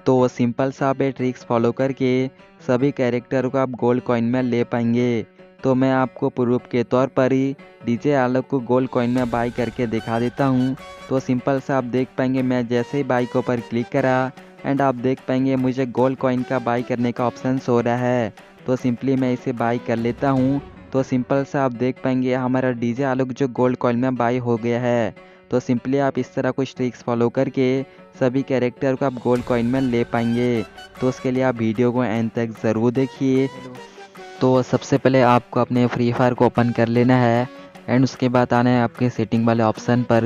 तो सिंपल सा आप ये ट्रिक्स फॉलो करके सभी कैरेक्टर को आप गोल्ड कॉइन में ले पाएंगे। तो मैं आपको प्रूफ के तौर पर ही डीजे आलोक को गोल्ड कॉइन में बाई करके दिखा देता हूँ। तो सिंपल सा आप देख पाएंगे, मैं जैसे ही बाई के ऊपर क्लिक करा एंड आप देख पाएंगे मुझे गोल्ड कॉइन का बाई करने का ऑप्शन हो रहा है। तो सिंपली मैं इसे बाई कर लेता हूँ। तो सिंपल सा आप देख पाएंगे हमारा डीजे आलोक जो गोल्ड कॉइन में बाई हो गया है। तो सिंपली आप इस तरह कुछ ट्रिक्स फॉलो करके सभी कैरेक्टर को आप गोल्ड कॉइन में ले पाएंगे। तो उसके लिए आप वीडियो को एंड तक ज़रूर देखिए। तो सबसे पहले आपको अपने फ्री फायर को ओपन कर लेना है एंड उसके बाद आना है आपके सेटिंग वाले ऑप्शन पर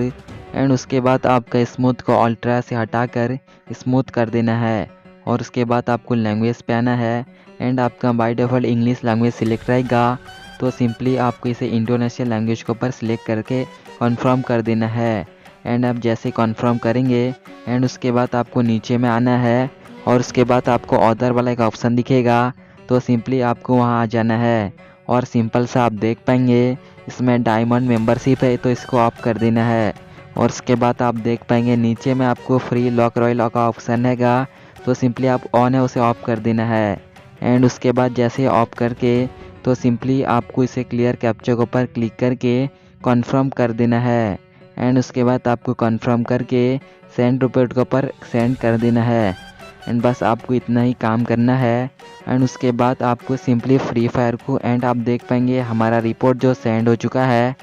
एंड उसके बाद आपका स्मूथ को अल्ट्रा से हटाकर स्मूथ कर देना है। और उसके बाद आपको लैंग्वेज पे आना है एंड आपका by default English language select रहेगा। तो सिंपली आपको इसे इंडोनेशियन लैंग्वेज के ऊपर सिलेक्ट करके कन्फर्म कर देना है एंड आप जैसे कन्फर्म करेंगे एंड उसके बाद आपको नीचे में आना है और उसके बाद आपको अदर वाला एक ऑप्शन दिखेगा। तो सिंपली आपको वहां आ जाना है और सिंपल सा आप देख पाएंगे इसमें डायमंड मेंबरशिप है, तो इसको ऑफ कर देना है। और उसके बाद आप देख पाएंगे नीचे में आपको फ्री लॉक रॉयल का ऑप्शन हैगा। तो सिंपली आप ऑन है उसे ऑफ कर देना है एंड उसके बाद जैसे ऑफ करके तो सिंपली आपको इसे क्लियर कैप्चर के ऊपर क्लिक करके कन्फर्म कर देना है एंड उसके बाद आपको कन्फर्म करके सेंड रिपोर्ट के ऊपर सेंड कर देना है एंड बस आपको इतना ही काम करना है। एंड उसके बाद आपको सिंपली फ्री फायर को एंड आप देख पाएंगे हमारा रिपोर्ट जो सेंड हो चुका है।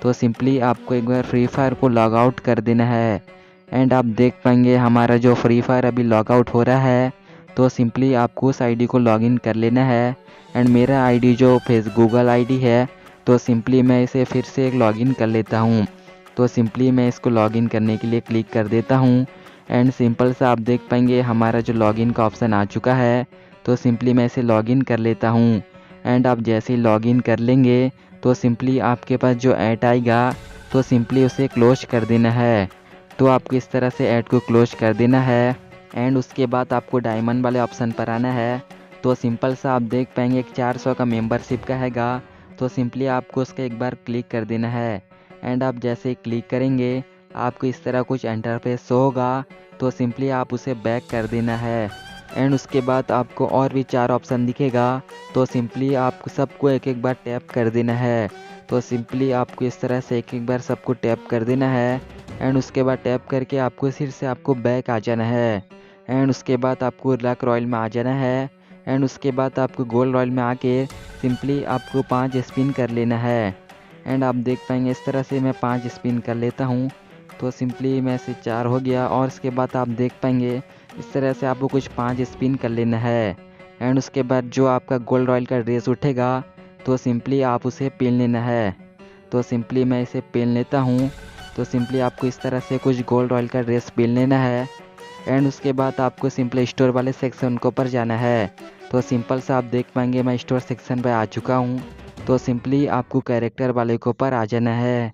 तो सिंपली आपको एक बार फ्री फायर को लॉग आउट कर देना है एंड आप देख पाएंगे हमारा जो फ्री फायर अभी लॉग आउट हो रहा है। तो सिंपली आपको उस आईडी को लॉगिन कर लेना है एंड मेरा आईडी जो गूगल आईडी है, तो सिंपली मैं इसे फिर से एक लॉगिन कर लेता हूँ। तो सिंपली मैं इसको लॉगिन करने के लिए क्लिक कर देता हूँ एंड सिंपल सा आप देख पाएंगे हमारा जो लॉगिन का ऑप्शन आ चुका है। तो सिंपली मैं इसे लॉगिन कर लेता हूँ एंड आप जैसे ही लॉगिन कर लेंगे तो सिंपली आपके पास जो ऐड आएगा तो सिंपली उसे क्लोज कर देना है। तो आपको इस तरह से ऐड को क्लोज कर देना है एंड उसके बाद आपको डायमंड वाले ऑप्शन पर आना है। तो सिंपल सा आप देख पाएंगे एक 400 का मेंबरशिप का हैगा। तो सिंपली आपको उसका एक बार क्लिक कर देना है एंड आप जैसे ही क्लिक करेंगे आपको इस तरह कुछ इंटरफेस शो होगा। तो सिंपली आप उसे बैक कर देना है एंड उसके बाद आपको और भी 4 ऑप्शन दिखेगा। तो सिंपली आपको सबको एक एक बार टैप कर देना है। तो सिंपली आपको इस तरह से एक एक बार सबको टैप कर देना है एंड उसके बाद टैप करके आपको फिर से आपको बैक आ जाना है एंड उसके बाद आपको लक रॉयल में आ जाना है एंड उसके बाद आपको गोल्ड रॉयल में आके सिंपली आपको 5 स्पिन कर लेना है एंड आप देख पाएंगे इस तरह से मैं 5 स्पिन कर लेता हूँ। तो सिंपली मैं से 4 हो गया और उसके बाद आप देख पाएंगे इस तरह से आपको कुछ 5 स्पिन कर लेना है एंड उसके बाद जो आपका गोल्ड रॉयल का ड्रेस उठेगा तो सिंपली आप उसे पहन लेना है। तो सिंपली मैं इसे पहन लेता हूँ। तो सिंपली आपको इस तरह से कुछ गोल्ड रॉयल का ड्रेस पहन लेना है एंड उसके बाद आपको सिंपली स्टोर वाले सेक्शन के ऊपर जाना है। तो सिंपल सा आप देख पाएंगे मैं स्टोर सेक्शन पर आ चुका हूँ। तो सिंपली आपको कैरेक्टर वाले के ऊपर आ जाना है।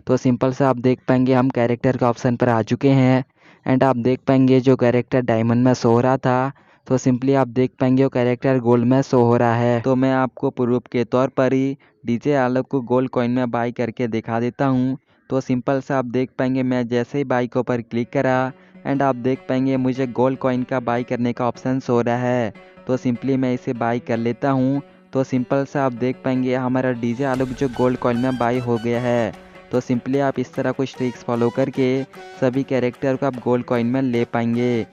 तो सिंपल सा आप देख पाएंगे हम कैरेक्टर के ऑप्शन पर आ चुके हैं एंड आप देख पाएंगे जो कैरेक्टर डायमंड में शो हो रहा था तो सिंपली आप देख पाएंगे वो कैरेक्टर गोल्ड में शो हो रहा है। तो मैं आपको प्रूफ के तौर पर ही डीजे आलोक को गोल्ड कॉइन में बाई करके दिखा देता हूँ। तो सिंपल सा आप देख पाएंगे मैं जैसे ही बाई के ऊपर क्लिक करा एंड आप देख पाएंगे मुझे गोल्ड कॉइन का बाई करने का ऑप्शन हो रहा है। तो सिंपली मैं इसे बाई कर लेता हूँ। तो सिंपल सा आप देख पाएंगे हमारा डीजे आलोक जो गोल्ड कॉइन में बाई हो गया है। तो सिंपली आप इस तरह कुछ ट्रिक्स फॉलो करके सभी कैरेक्टर को आप गोल्ड कॉइन में ले पाएंगे।